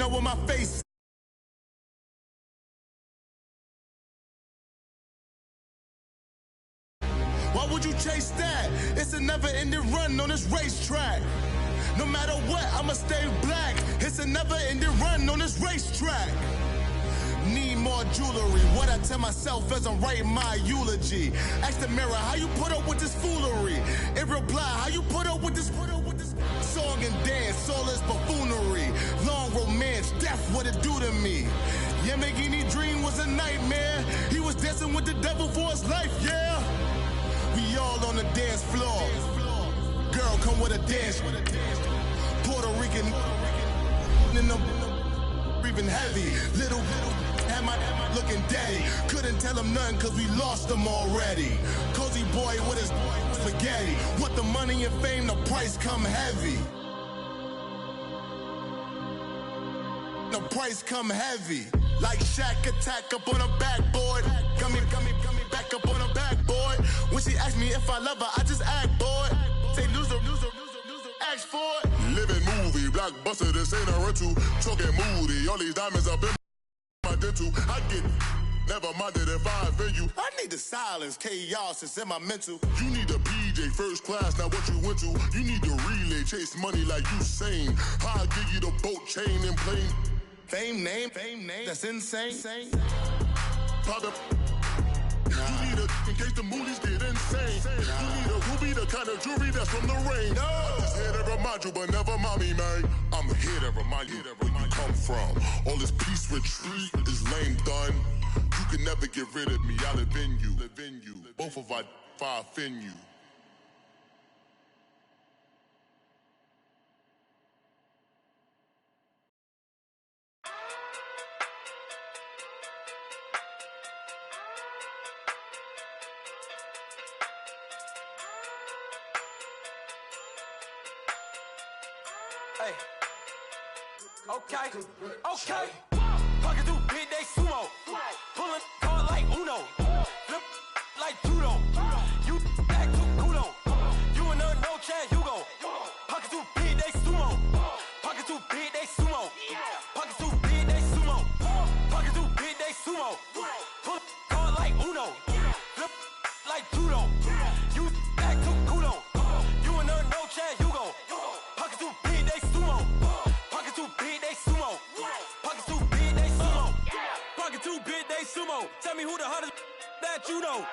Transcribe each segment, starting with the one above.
know what my face. Why would you chase that? It's a never-ending run on this racetrack. No matter what, I'ma stay black. It's a never-ending run on this racetrack. Need more jewelry. What I tell myself as I'm writing my eulogy. Ask the mirror, how you put up with this foolery? In reply, how you put up with this song and dance, all this buffoonery. Long romance, death, what it do to me? Yamagini dream was a nightmare. He was dancing with the devil for his life, yeah. We all on the dance floor. Girl, come with a dance. Puerto Rican in the breathing heavy. Little had my looking daddy. Couldn't tell him nothing cause we lost him already. Cozy boy with his spaghetti. With the money and fame, the price come heavy. The price come heavy. Like Shaq attack up on a backboard. Gummy, back up on a backboard. When she asked me if I love her, I just act bored. Say loser, ask for it. Living movie, blockbuster, this ain't a rental. Talking moody, all these diamonds up in my dental. I get never minded if I offend you. I need the silence, chaos is in my mental. You need a PJ first class, not what you went to. You need the relay, chase money like you sane. I'll give you the boat, chain, and plane. Fame name, that's insane. Pop up. You need a, in case the movies get insane. You need a ruby, the kind of jewelry that's from the rain. I'm just here to remind you, but never mind me, man. I'm here to remind you where you come from. All this peace retreat is lame done. You can never get rid of me, I live in you. Both of our fire fin you. Hey. Okay. Pocket through big day sumo. Pulling card like Uno. Flip like judo. You back to kudo. You and her no Chad Hugo. Pocket through big day sumo. Pocket through big day sumo. Pocket through big day sumo. Pocket through big day sumo. Pull card like Uno. Flip like judo. You back to kudo. You and her no Chad Hugo. Pocket through big day sumo. Pocket through big day sumo. Pocket through big day sumo. Pocket through big day sumo. Tell me who the hottest that you know.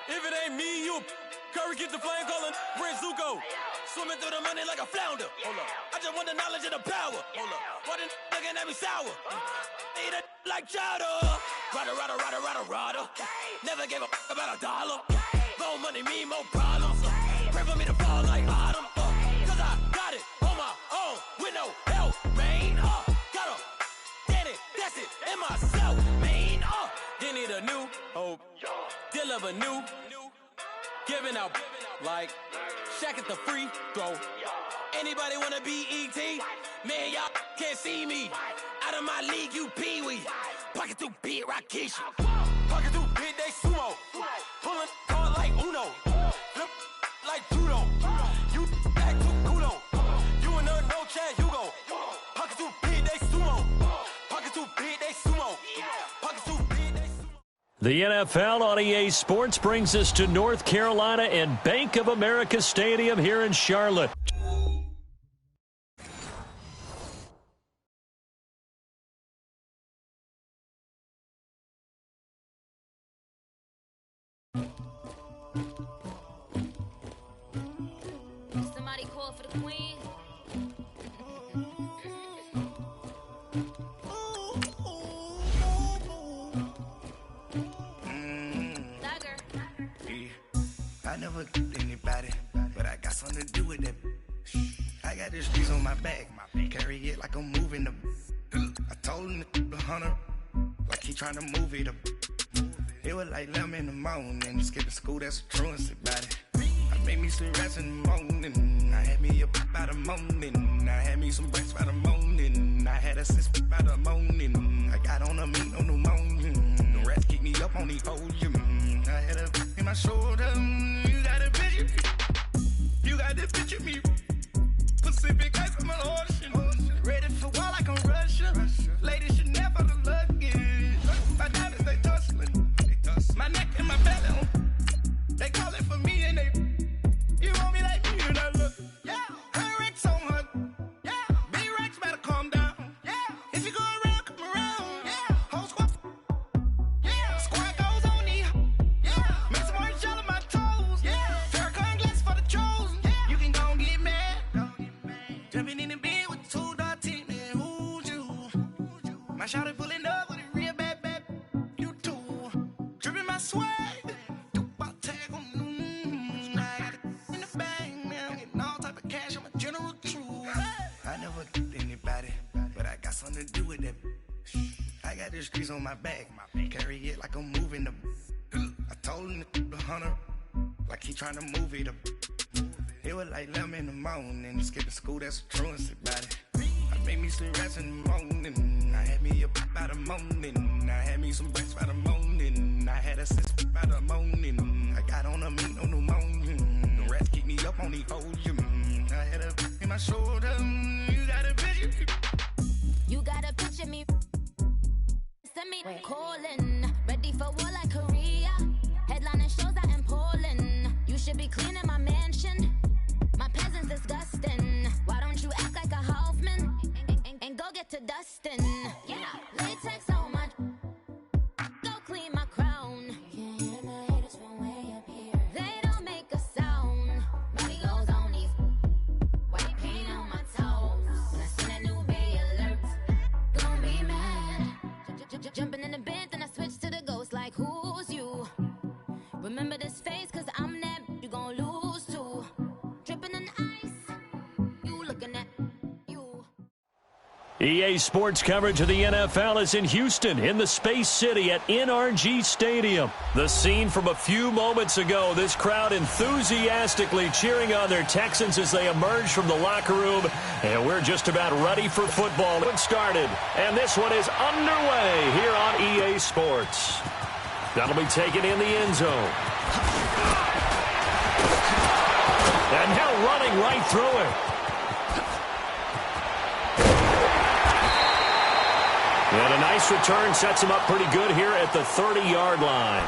If it ain't me, you Curry get the flame calling Prince Zuko. Swimming through the money like a flounder. Hold up. I just want the knowledge and the power. Hold up. Why the looking at me sour? Eat it like chowder. Rada. Never gave a about a dollar. More money mean more problems. Pray for me to fall like autumn. Cause I got it on my own with no help, man. Gotta get it, that's it, in myself, man. You need a new hope, deliver new, giving out like Shaq at the free throw. Anybody wanna be E.T.? Man, y'all can't see me. Out of my league, you pee-wee. Pocket through beat Rakishi. Pocket through big day sumo. Pulling card like Uno. Flip like judo. You back to kudo. You and her no Chad Hugo. Pocket through big day sumo. Pocket through big day sumo. Pocket through big day sumo. The NFL on EA Sports brings us to North Carolina and Bank of America Stadium here in Charlotte. Somebody call for the queen. Dagger. I never killed anybody, but I got something to do with that. I got the streets on my back, carry it like I'm moving the. I told him to 100, like he trying to move it up. It was like 11 in the morning, skipping school, that's a truancy about it. I made me some rats in the morning, I had me a pop by the morning, I had me some breaks by the morning, I had a six by the morning, I got on a meat on the morning, the rats keep me up on the podium, I had a in my shoulder, you got a picture me, you got the picture me, Pacific ice from an ocean, ready for war like I'm Russia. the streets on my back. Carry it like I'm moving the. I told him the 100, like he trying to move it up. It was like 11 in the morning, skipping school, that's a truancy about it. I made me some rats in the morning, I had me a pop by the morning, I had me some breaks by the morning, I had a six by the morning, I got on a meat on the morning, the rats keep me up on the ocean, I had a in my shoulder, you got a picture. You got a picture me. Send me calling, ready for war like Korea. Headlining shows out in Poland. You should be cleaning my mansion. My peasants disgusting. Why don't you act like a Hoffman and go get to Dustin? Yeah, latex on my. Go clean my crown. Can't hear my haters from way up here. They don't make a sound. Body goes on these. White paint on my toes. When I send a new bay alert, don't be mad. Jumping in the bed, then I switch to the ghost like who's you? Remember this face, cause I'm that you gon' lose too. Dripping in ice, you looking at you. EA Sports coverage of the NFL is in Houston, in the Space City at NRG Stadium. The scene from a few moments ago, this crowd enthusiastically cheering on their Texans as they emerge from the locker room. And we're just about ready for football. It started, and this one is underway here on EA Sports. That'll be taken in the end zone. And now running right through it. And a nice return sets him up pretty good here at the 30-yard line.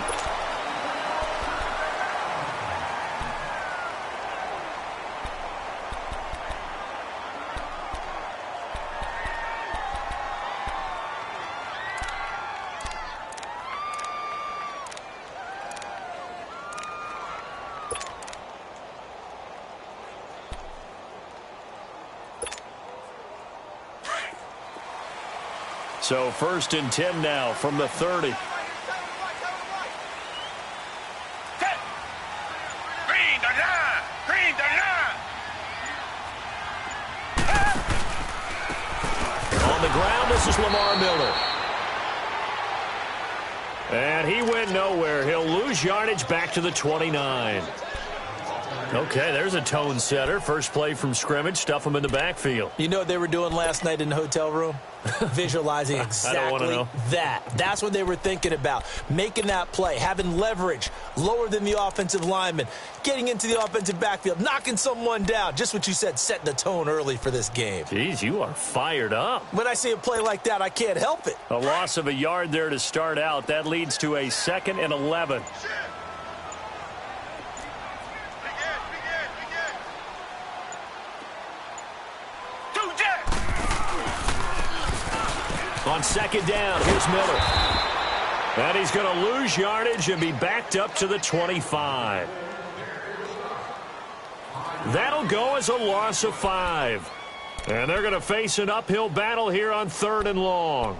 So 1st and 10 now from the 30. On the ground, this is Lamar Miller. And he went nowhere. He'll lose yardage back to the 29. Okay, there's a tone setter. First play from scrimmage, stuff him in the backfield. You know what they were doing last night in the hotel room? Visualizing exactly that. That's what they were thinking about. Making that play, having leverage, lower than the offensive lineman, getting into the offensive backfield, knocking someone down. Just what you said, setting the tone early for this game. Jeez, you are fired up. When I see a play like that, I can't help it. A loss of a yard there to start out. That leads to a 2nd and 11. On 2nd down, here's Miller. And he's going to lose yardage and be backed up to the 25. That'll go as a loss of 5. And they're going to face an uphill battle here on 3rd and long.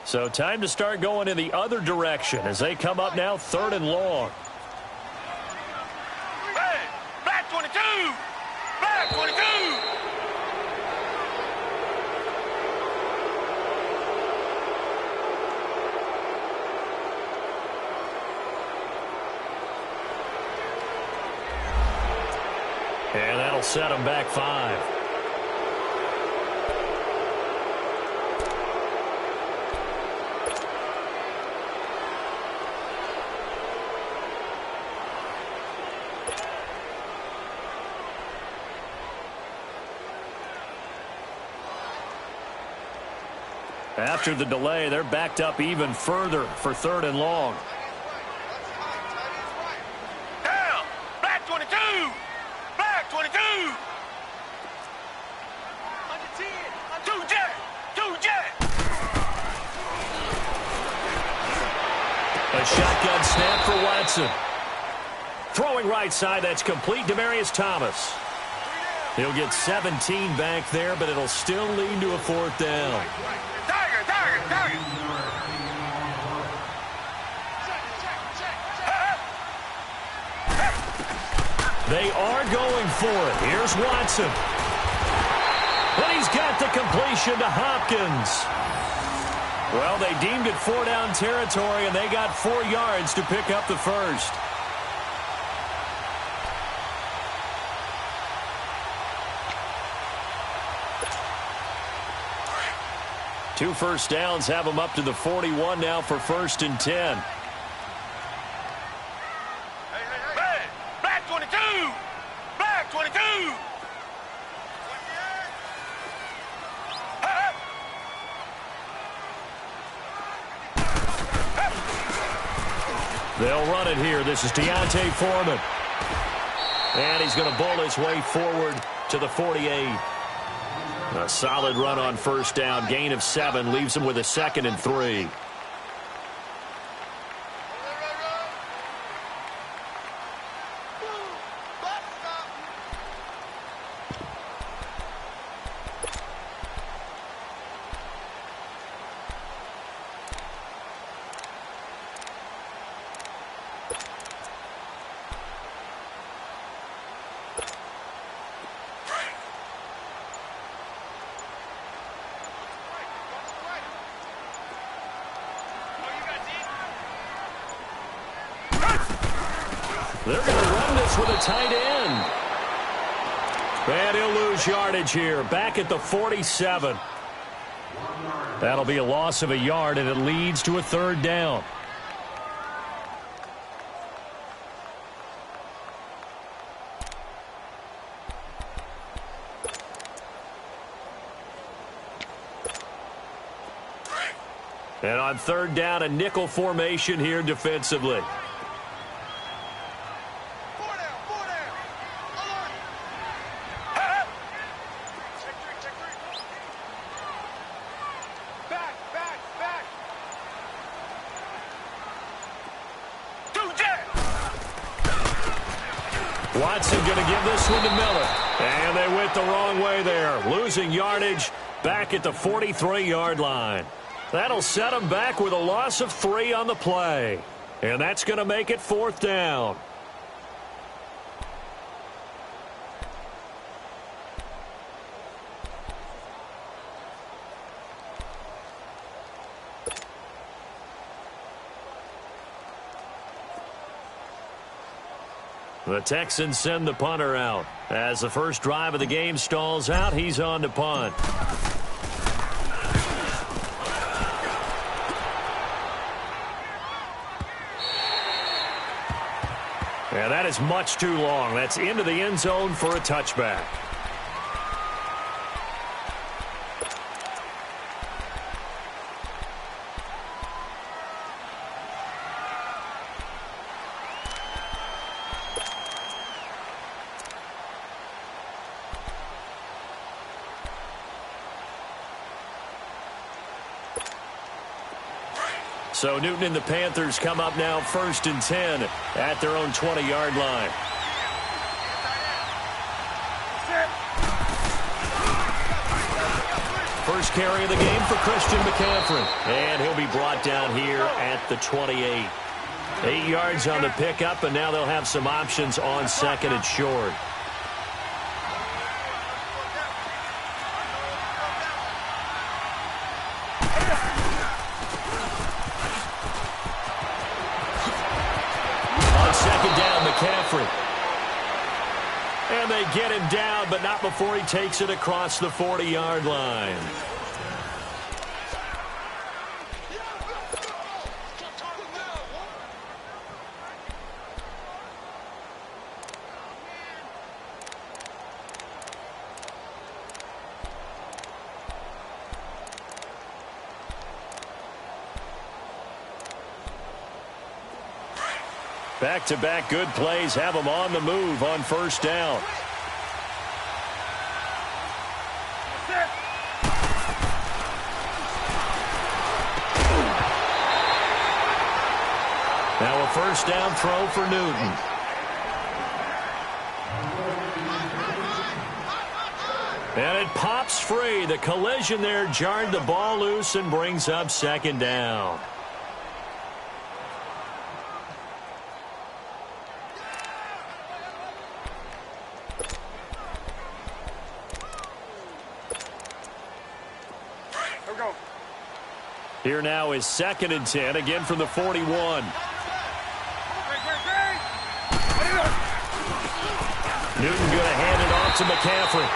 So time to start going in the other direction as they come up now 3rd and long. Hey, black 22! Black 22! And that'll set them back 5. After the delay, they're backed up even further for 3rd and long. Down! Black 22! Black 22! 2 jet! 2 jet! A shotgun snap for Watson. Throwing right side, that's complete. Demaryius Thomas. He'll get 17 back there, but it'll still lead to a 4th down. They are going for it. Here's Watson. And he's got the completion to Hopkins. Well, they deemed it 4-down territory, and they got 4 yards to pick up the first. Two first downs have them up to the 41 now for 1st and 10. Black 22! Black 22! They'll run it here. This is Deontay Foreman. And he's going to bowl his way forward to the 48. A solid run on 1st down. Gain of 7 leaves him with a 2nd and 3. They're going to run this with a tight end. And he'll lose yardage here. Back at the 47. That'll be a loss of a yard, and it leads to a 3rd down. And on 3rd down, a nickel formation here defensively. Watson going to give this one to Miller. And they went the wrong way there. Losing yardage back at the 43-yard line. That'll set them back with a loss of 3 on the play. And that's going to make it 4th down. The Texans send the punter out. As the first drive of the game stalls out, he's on to punt. And that is much too long. That's into the end zone for a touchback. So Newton and the Panthers come up now 1st and 10 at their own 20-yard line. First carry of the game for Christian McCaffrey. And he'll be brought down here at the 28. 8 yards on the pickup, and now they'll have some options on 2nd and short. McCaffrey. And they get him down, but not before he takes it across the 40-yard line. Back-to-back good plays have them on the move on 1st down. Now a 1st down throw for Newton. And it pops free. The collision there jarred the ball loose and brings up second down. Here now is 2nd and 10, again from the 41. Newton going to hand it off to McCaffrey.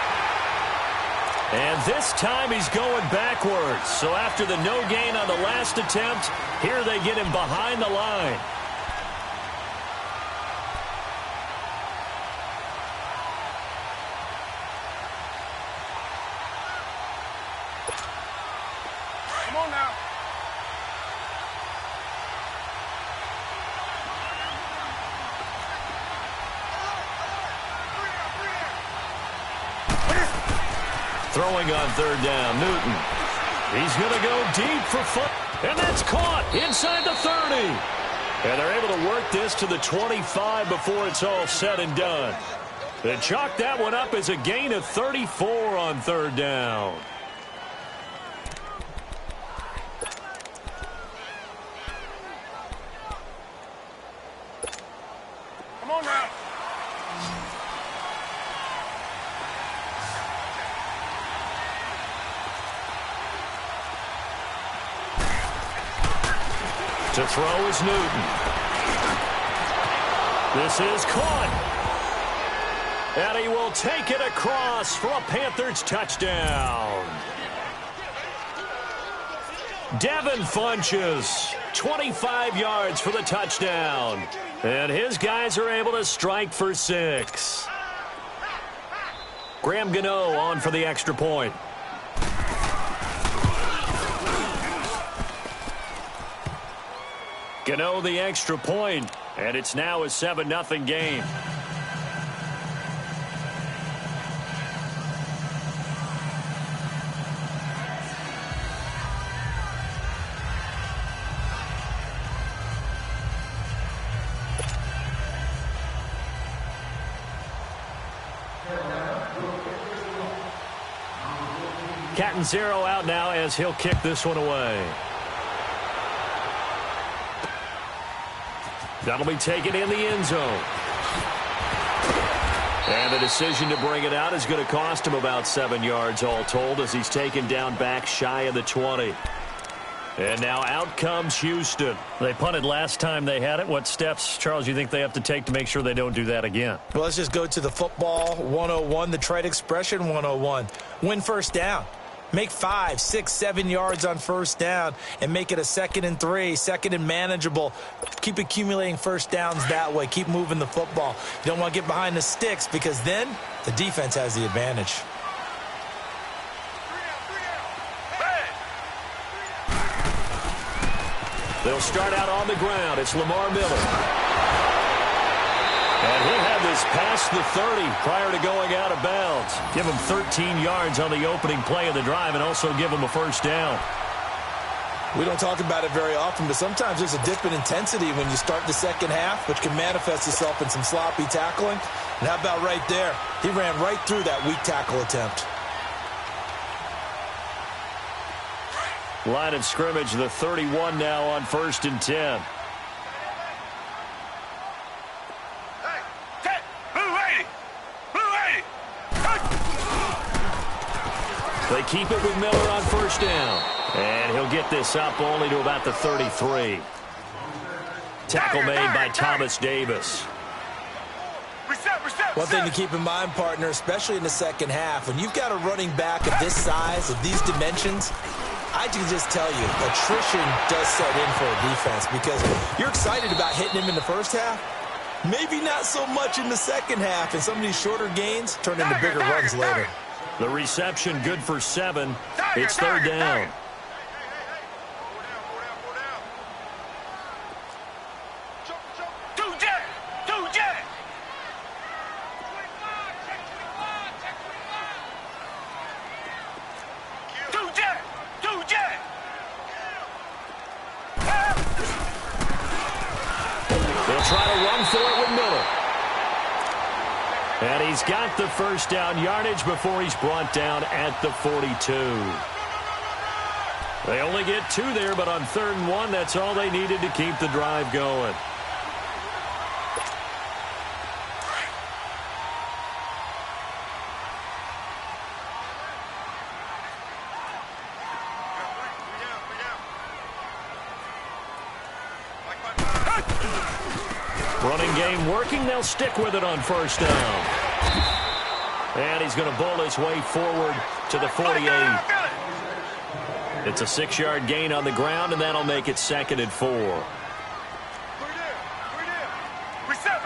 And this time he's going backwards. So after the no gain on the last attempt, here they get him behind the line. Come on now. Throwing on 3rd down, Newton. He's going to go deep for fun. And that's caught inside the 30. And they're able to work this to the 25 before it's all said and done. They chalk that one up as a gain of 34 on 3rd down. Come on now. To throw is Newton. This is caught. And he will take it across for a Panthers touchdown. Devin Funches, 25 yards for the touchdown. And his guys are able to strike for 6. Graham Gano on for the extra point. Gano the extra point, and it's now a 7-0 game. Catanzaro out now as he'll kick this one away. That'll be taken in the end zone. And the decision to bring it out is going to cost him about 7 yards all told as he's taken down back shy of the 20. And now out comes Houston. They punted last time they had it. What steps, Charles, you think they have to take to make sure they don't do that again? Well, let's just go to the football 101, the trade expression 101. Win first down. Make 5, 6, 7 yards on first down and make it a 2nd and 3, 2nd and manageable. Keep accumulating first downs that way. Keep moving the football. You don't want to get behind the sticks because then the defense has the advantage. They'll start out on the ground. It's Lamar Miller. And he'll have this past the 30 prior to going out of bounds. Give him 13 yards on the opening play of the drive and also give him a first down. We don't talk about it very often, but sometimes there's a dip in intensity when you start the second half, which can manifest itself in some sloppy tackling. And how about right there? He ran right through that weak tackle attempt. Line of scrimmage, the 31 now on 1st and 10. They keep it with Miller on first down. And he'll get this up only to about the 33. Tackle made by Thomas Davis. One thing to keep in mind, partner, especially in the second half, when you've got a running back of this size, of these dimensions, I can just tell you, attrition does set in for a defense because you're excited about hitting him in the first half. Maybe not so much in the second half, and some of these shorter gains turn into bigger runs later. The reception good for 7. It's 3rd down. They'll try to run for it with Miller. And he's got the first down yardage before he's brought down at the 42. They only get 2 there, but on 3rd and 1, that's all they needed to keep the drive going. Running game working. They'll stick with it on 1st down. And he's going to bowl his way forward to the 48. It's a 6-yard gain on the ground, and that'll make it 2nd and 4. Reset.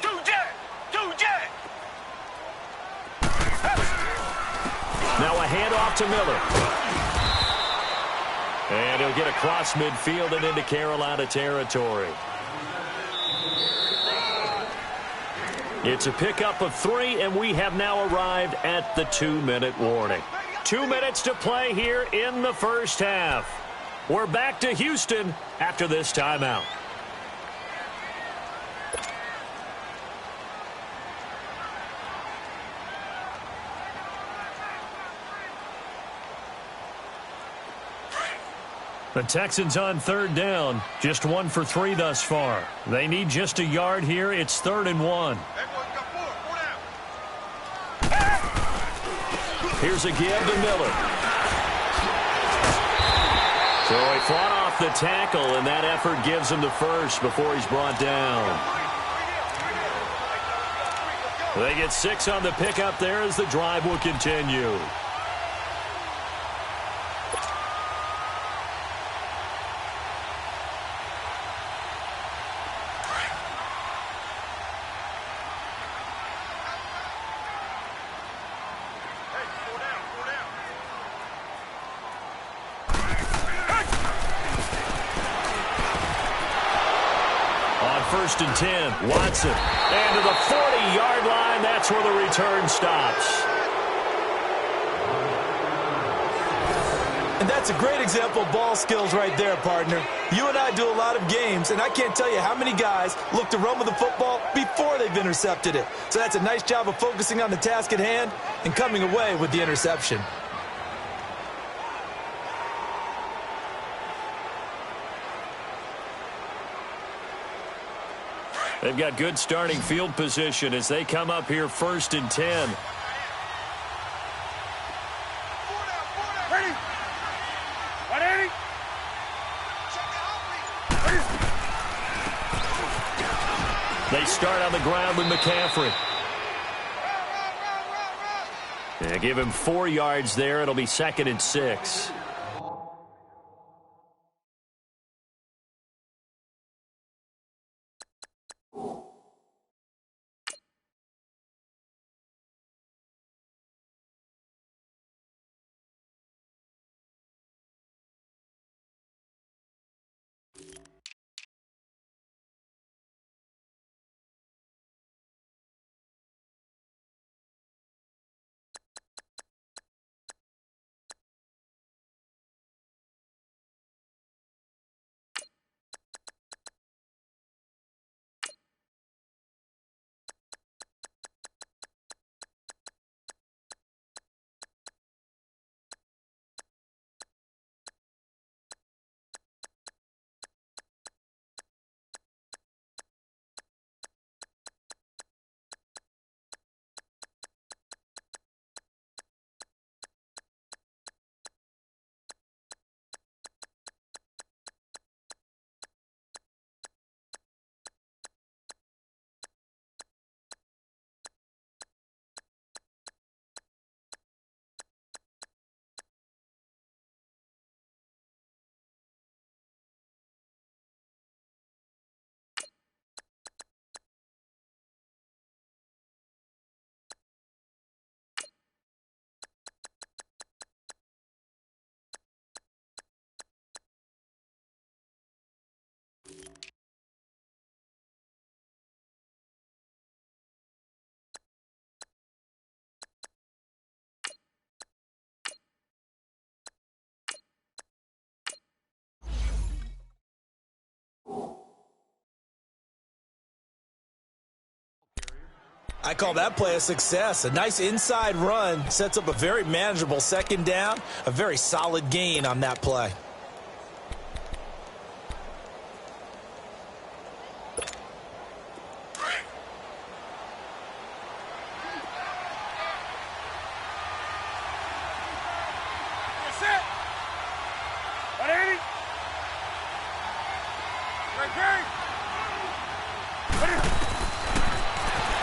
Two jet. Now a handoff to Miller. And he'll get across midfield and into Carolina territory. It's a pickup of 3, and we have now arrived at the 2-minute warning. 2 minutes to play here in the first half. We're back to Houston after this timeout. The Texans on 3rd down, just 1 for 3 thus far. They need just a yard here. It's 3rd and 1. Here's a give to Miller. So he fought off the tackle, and that effort gives him the first before he's brought down. They get 6 on the pickup there as the drive will continue. On 1st and 10, Watson. And to the 40-yard line, that's where the return stops. And that's a great example of ball skills right there, partner. You and I do a lot of games, and I can't tell you how many guys look to run with the football before they've intercepted it. So that's a nice job of focusing on the task at hand and coming away with the interception. They've got good starting field position as they come up here 1st and 10. Ready? 180. They start on the ground with McCaffrey. They give him 4 yards there. It'll be 2nd and 6. I call that play a success. A nice inside run sets up a very manageable second down, a very solid gain on that play.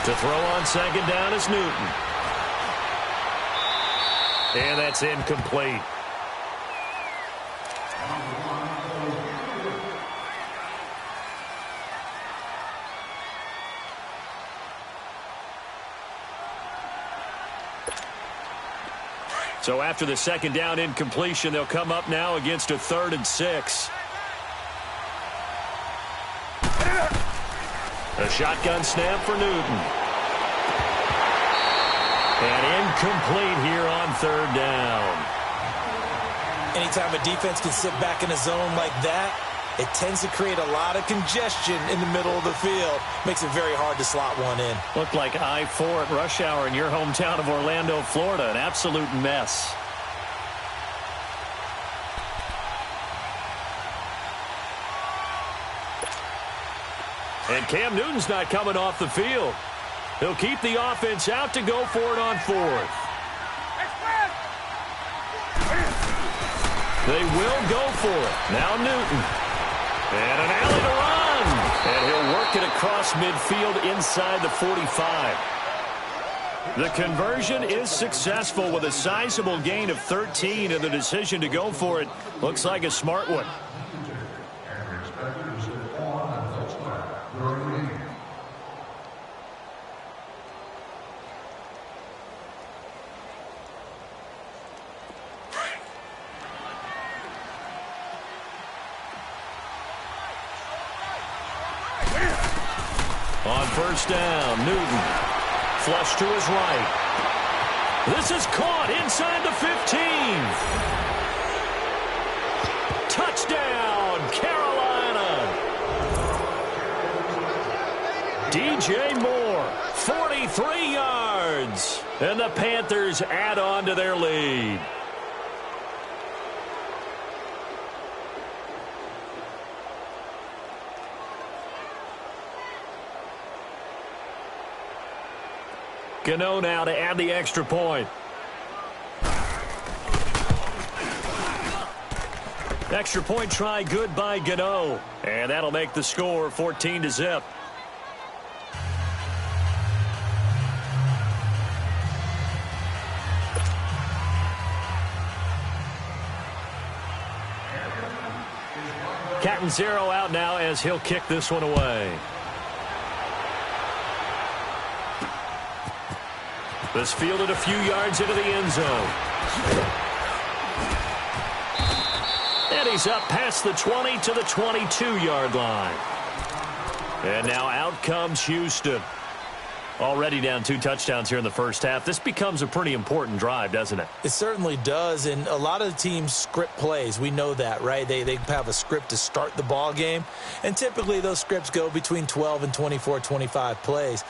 To throw on second down is Newton. And that's incomplete. So after the second down incompletion, they'll come up now against a 3rd and 6. A shotgun snap for Newton. And incomplete here on 3rd down. Anytime a defense can sit back in a zone like that, it tends to create a lot of congestion in the middle of the field. Makes it very hard to slot one in. Looked like I-4 at rush hour in your hometown of Orlando, Florida. An absolute mess. And Cam Newton's not coming off the field. He'll keep the offense out to go for it on 4th. They will go for it. Now Newton. And an alley to run. And he'll work it across midfield inside the 45. The conversion is successful with a sizable gain of 13, and the decision to go for it looks like a smart one. On 1st down, Newton. Flush to his right. This is caught inside the 15. Touchdown, Carolina. DJ Moore, 43 yards. And the Panthers add on to their lead. Gano now to add the extra point. Extra point try good by Gano. And that'll make the score 14-0. Catanzaro out now as he'll kick this one away. This fielded a few yards into the end zone. And he's up past the 20 to the 22-yard line. And now out comes Houston. Already down 2 touchdowns here in the first half. This becomes a pretty important drive, doesn't it? It certainly does, and a lot of the teams script plays. We know that, right? They have a script to start the ball game, and typically those scripts go between 12 and 24, 25 plays.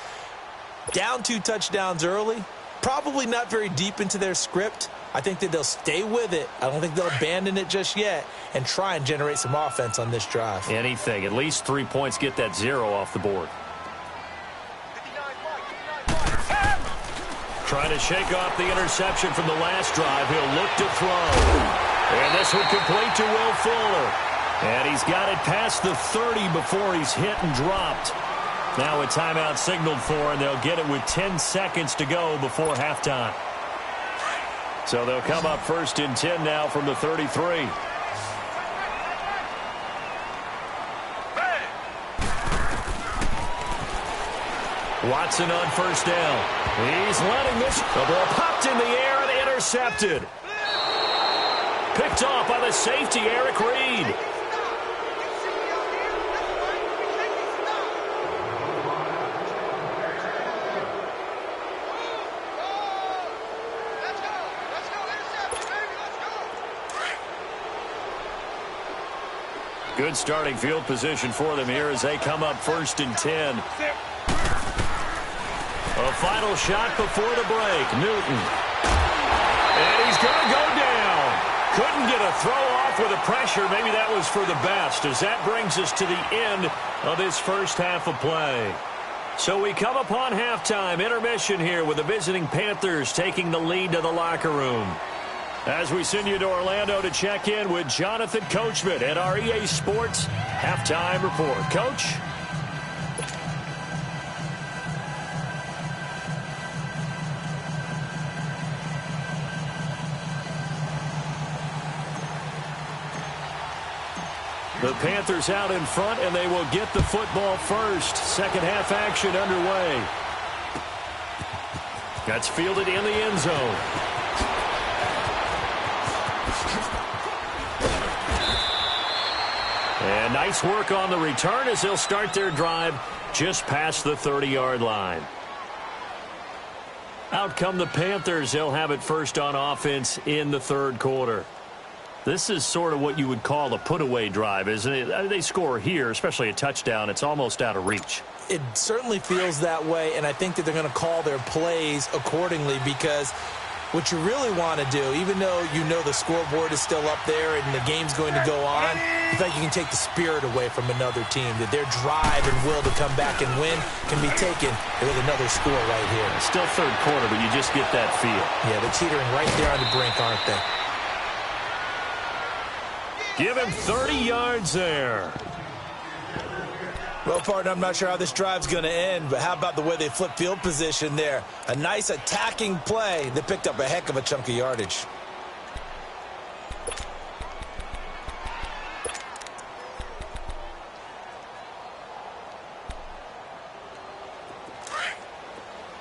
Down 2 touchdowns early, probably not very deep into their script. I think that they'll stay with it. I don't think they'll abandon it just yet and try and generate some offense on this drive. Anything. At least 3 points, get that 0 off the board. Trying to shake off the interception from the last drive. He'll look to throw. And this one complete to Will Fuller. And he's got it past the 30 before he's hit and dropped. Now a timeout signaled for, and they'll get it with 10 seconds to go before halftime. So they'll come up 1st and 10 now from the 33. Watson on 1st down. He's letting this. The ball popped in the air and intercepted. Picked off by the safety, Eric Reed. Good starting field position for them here as they come up 1st and 10. The final shot before the break. Newton. And he's going to go down. Couldn't get a throw off with the pressure. Maybe that was for the best, as that brings us to the end of this first half of play. So we come upon halftime, intermission here with the visiting Panthers taking the lead to the locker room. As we send you to Orlando to check in with Jonathan Coachman at our EA Sports Halftime Report. Coach? The Panthers out in front, and they will get the football first. Second half action underway. That's fielded in the end zone. And nice work on the return as they'll start their drive just past the 30-yard line. Out come the Panthers. They'll have it first on offense in the third quarter. This is sort of what you would call a put-away drive, isn't it? They score here, especially a touchdown. It's almost out of reach. It certainly feels that way, and I think that they're going to call their plays accordingly, because what you really want to do, even though you know the scoreboard is still up there and the game's going to go on, in fact, you can take the spirit away from another team, that their drive and will to come back and win can be taken with another score right here. It's still third quarter, but you just get that feel. Yeah, they're teetering right there on the brink, aren't they? Give him 30 yards there. Well, partner, I'm not sure how this drive's going to end, but how about the way they flip field position there? A nice attacking play that picked up a heck of a chunk of yardage.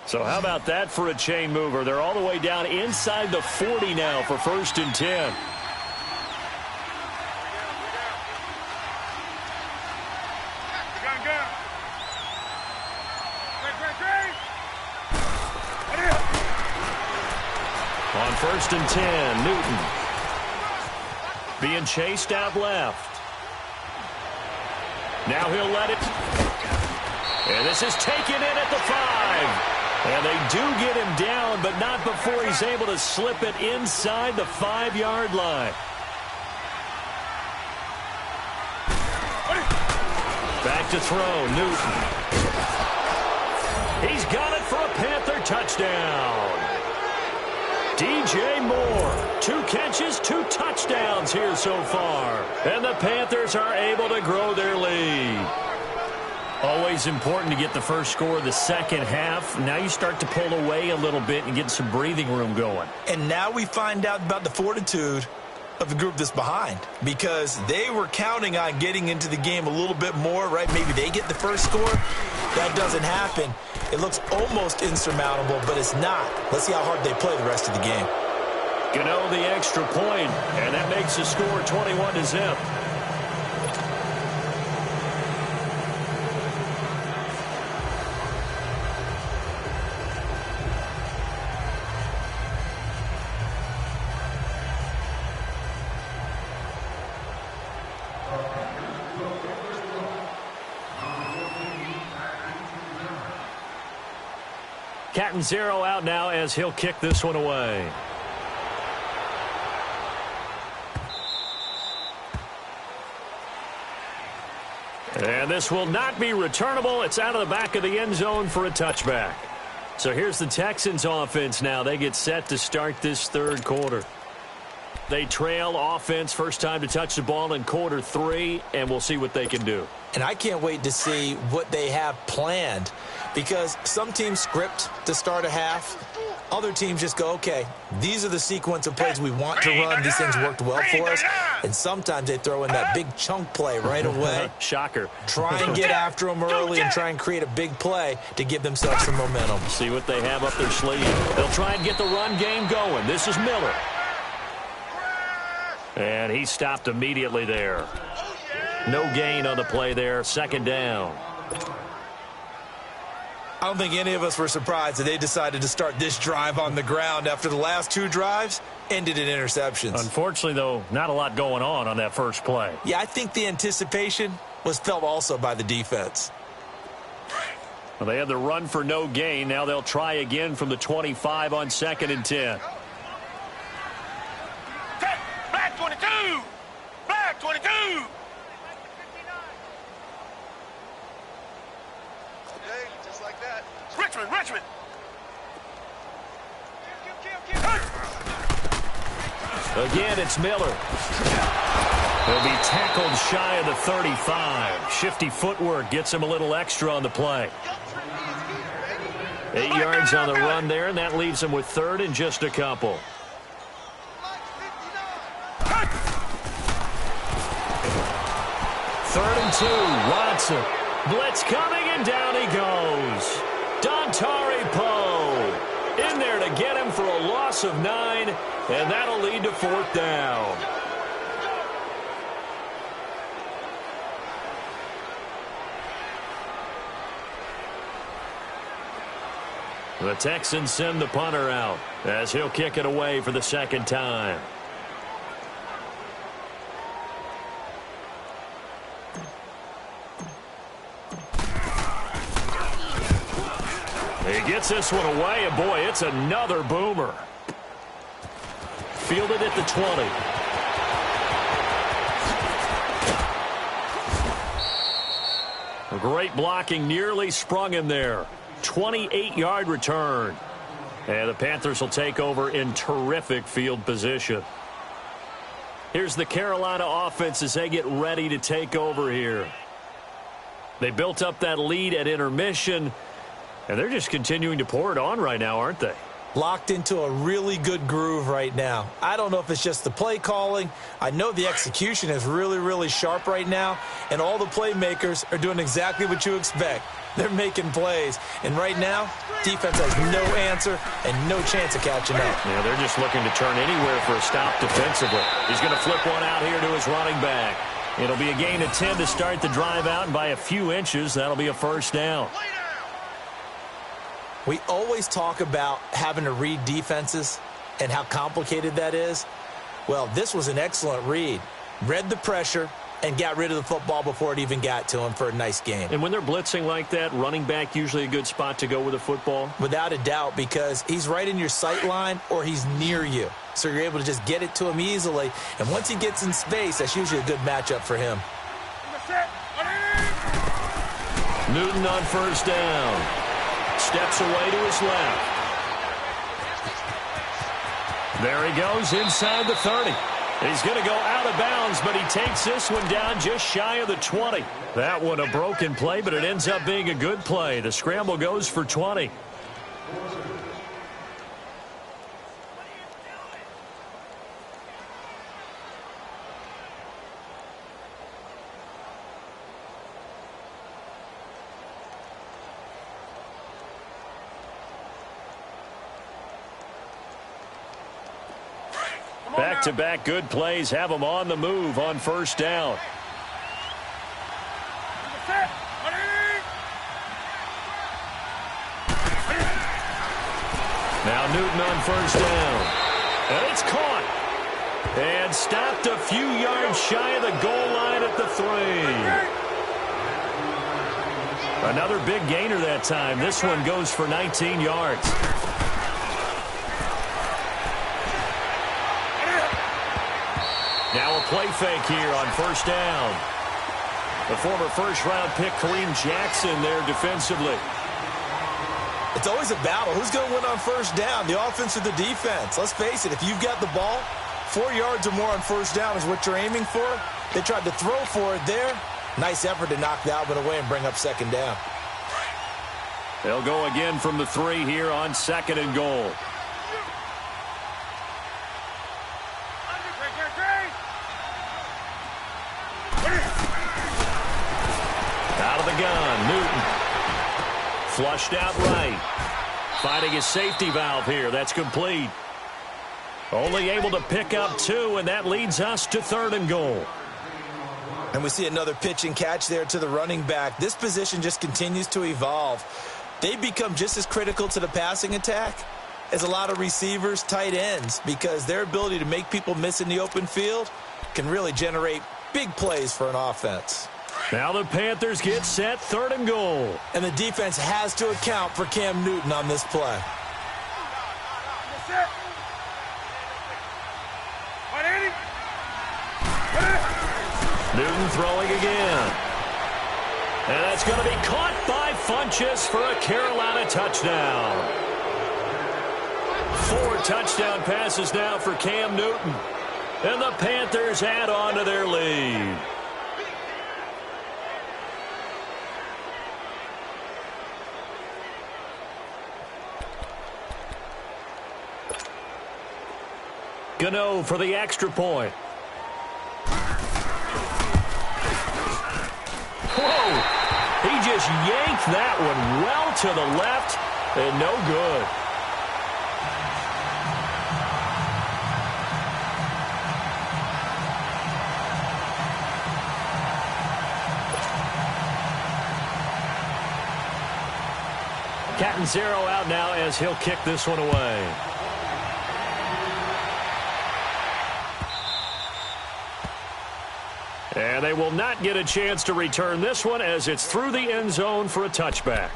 So how about that for a chain mover? They're all the way down inside the 40 now for 1st and 10. On 1st and 10, Newton being chased out left. Now he'll let it. And this is taken in at the 5. And they do get him down, but not before he's able to slip it inside the 5-yard line. Back to throw, Newton. He's got it for a Panther touchdown. DJ Moore, 2 catches, 2 touchdowns here so far. And the Panthers are able to grow their lead. Always important to get the first score of the second half. Now you start to pull away a little bit and get some breathing room going. And now we find out about the fortitude of the group that's behind, because they were counting on getting into the game a little bit more, right? Maybe they get the first score. That doesn't happen. It looks almost insurmountable, but it's not. Let's see how hard they play the rest of the game. Gano the extra point, and that makes the score 21-0. Catanzaro out now as he'll kick this one away. And this will not be returnable. It's out of the back of the end zone for a touchback. So here's the Texans offense now. They get set to start this third quarter. They trail offense, first time to touch the ball in quarter 3, and we'll see what they can do. And I can't wait to see what they have planned, because some teams script to start a half. Other teams just go, okay, these are the sequence of plays we want to run. These things worked well for us. And sometimes they throw in that big chunk play right away. Shocker. Try and get after them early and try and create a big play to give themselves some momentum. See what they have up their sleeve. They'll try and get the run game going. This is Miller. And he stopped immediately there. No gain on the play there. Second down. I don't think any of us were surprised that they decided to start this drive on the ground after the last 2 drives ended in interceptions. Unfortunately, though, not a lot going on that first play. Yeah, I think the anticipation was felt also by the defense. Well, they had the run for no gain. Now they'll try again from the 25 on 2nd and 10. Black 22! Black 22! Okay, just like that. Richmond! Again, it's Miller. He'll be tackled shy of the 35. Shifty footwork gets him a little extra on the play. 8 yards on the run there, and that leaves him with 3rd and just a couple. Third and 2, Watson. Blitz coming, and down he goes. Dontari Poe in there to get him for a loss of 9, and that'll lead to 4th down. The Texans send the punter out as he'll kick it away for the 2nd time. He gets this one away, and boy, it's another boomer. Fielded at the 20. Great blocking, nearly sprung him there. 28-yard return. And the Panthers will take over in terrific field position. Here's the Carolina offense as they get ready to take over here. They built up that lead at intermission, and they're just continuing to pour it on right now, aren't they? Locked into a really good groove right now. I don't know if it's just the play calling. I know the execution is really, really sharp right now, and all the playmakers are doing exactly what you expect. They're making plays, and right now, defense has no answer and no chance of catching up. Yeah, they're just looking to turn anywhere for a stop defensively. He's going to flip one out here to his running back. It'll be a gain of 10 to start the drive out, and by a few inches, that'll be a 1st down. We always talk about having to read defenses and how complicated that is. Well, this was an excellent read. Read the pressure and got rid of the football before it even got to him for a nice gain. And when they're blitzing like that, running back usually a good spot to go with the football? Without a doubt, because he's right in your sight line or he's near you. So you're able to just get it to him easily. And once he gets in space, that's usually a good matchup for him. Newton on 1st down. Steps away to his left. There he goes inside the 30. He's going to go out of bounds, but he takes this one down just shy of the 20. That one a broken play, but it ends up being a good play. The scramble goes for 20. Back-to-back good plays have them on the move on 1st down. Now Newton on 1st down. And it's caught. And stopped a few yards shy of the goal line at the 3. Another big gainer that time. This one goes for 19 yards. Now a play fake here on 1st down. The former 1st-round pick Kareem Jackson there defensively. It's always a battle. Who's going to win on 1st down, the offense or the defense? Let's face it, if you've got the ball, 4 yards or more on 1st down is what you're aiming for. They tried to throw for it there. Nice effort to knock the Alvin away and bring up 2nd down. They'll go again from the 3 here on 2nd and goal. Out of the gun, Newton. Flushed out right. Finding his safety valve here. That's complete. Only able to pick up 2, and that leads us to 3rd and goal. And we see another pitch and catch there to the running back. This position just continues to evolve. They become just as critical to the passing attack as a lot of receivers, tight ends, because their ability to make people miss in the open field can really generate big plays for an offense. Now the Panthers get set, 3rd and goal. And the defense has to account for Cam Newton on this play. Newton throwing again. And that's going to be caught by Funchess for a Carolina touchdown. 4 touchdown passes now for Cam Newton. And the Panthers add on to their lead. Gano for the extra point. Whoa! He just yanked that one well to the left and no good. Catanzaro out now as he'll kick this one away. And they will not get a chance to return this one as it's through the end zone for a touchback.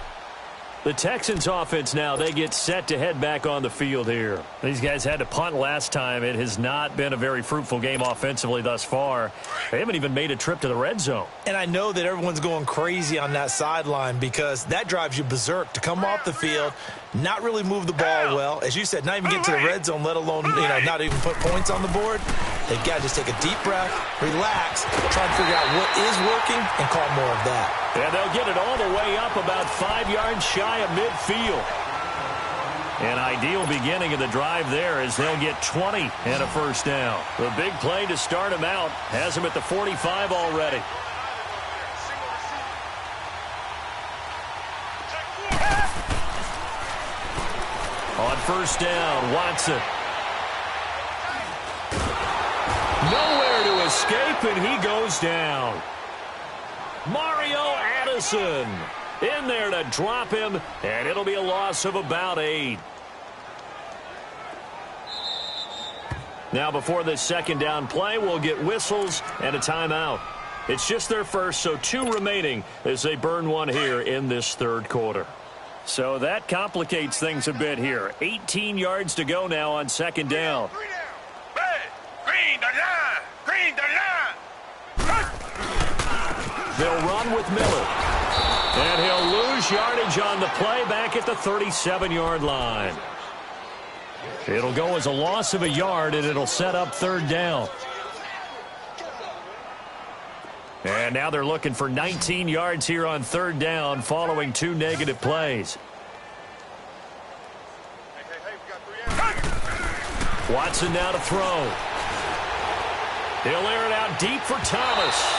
The Texans offense now, they get set to head back on the field here. These guys had to punt last time. It has not been a very fruitful game offensively thus far. They haven't even made a trip to the red zone. And I know that everyone's going crazy on that sideline because that drives you berserk to come off the field, not really move the ball well. As you said, not even get to the red zone, let alone, not even put points on the board. They've got to just take a deep breath, relax, try and figure out what is working, and call more of that. And they'll get it all the way up about 5 yards shy of midfield. An ideal beginning of the drive there as they'll get 20 and a first down. The big play to start him out has him at the 45 already. On first down, Watson. Nowhere to escape, and he goes down. Mario Addison in there to drop him, and it'll be a loss of about 8. Now before this second down play, we'll get whistles and a timeout. It's just their first, so 2 remaining as they burn one here in this third quarter. So that complicates things a bit here. 18 yards to go now on second down. They'll run with Miller. And he'll lose yardage on the play back at the 37-yard line. It'll go as a loss of a yard, and it'll set up third down. And now they're looking for 19 yards here on third down following 2 negative plays. Watson now to throw. He'll air it out deep for Thomas.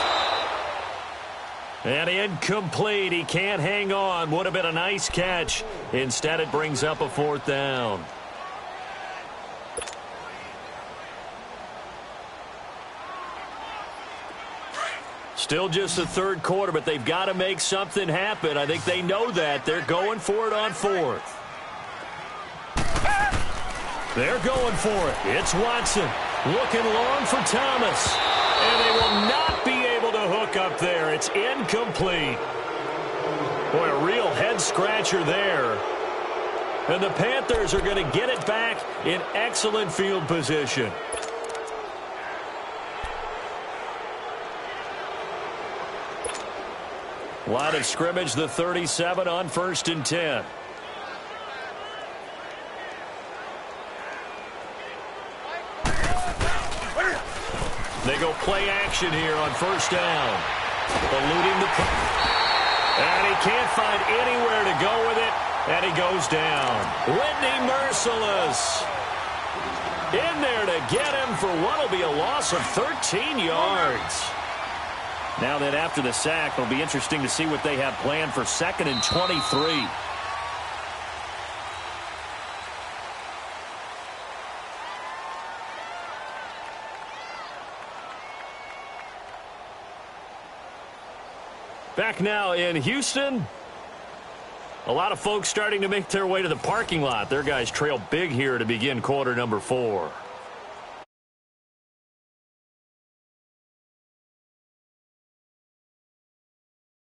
And incomplete. He can't hang on. Would have been a nice catch. Instead, it brings up a 4th down. Still just the third quarter, but they've got to make something happen. I think they know that. They're going for it on 4th. They're going for it. It's Watson looking long for Thomas. And they will not be able to hook up there. It's incomplete. Boy, a real head-scratcher there. And the Panthers are going to get it back in excellent field position. Line of scrimmage, the 37 on 1st and 10. They go play action here on first down. Eluding the... And he can't find anywhere to go with it. And he goes down. Whitney Merciless in there to get him for what will be a loss of 13 yards. Now that after the sack, it'll be interesting to see what they have planned for 2nd and 23. Back now in Houston. A lot of folks starting to make their way to the parking lot. Their guys trail big here to begin quarter number 4.